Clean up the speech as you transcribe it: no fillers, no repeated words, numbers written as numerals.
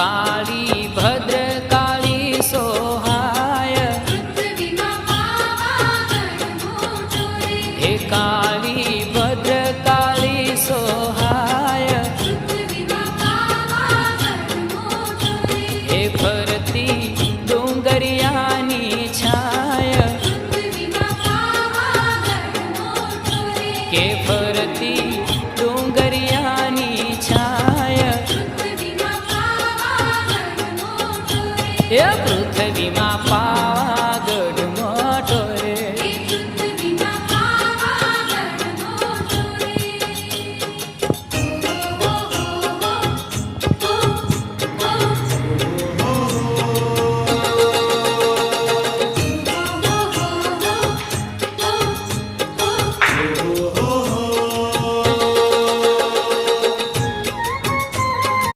काली भद्र काली सोहाय हे काली भद्र काली सोहाय हे फरती डोंगरियानी छाय के फरती डोंगरियानी छाय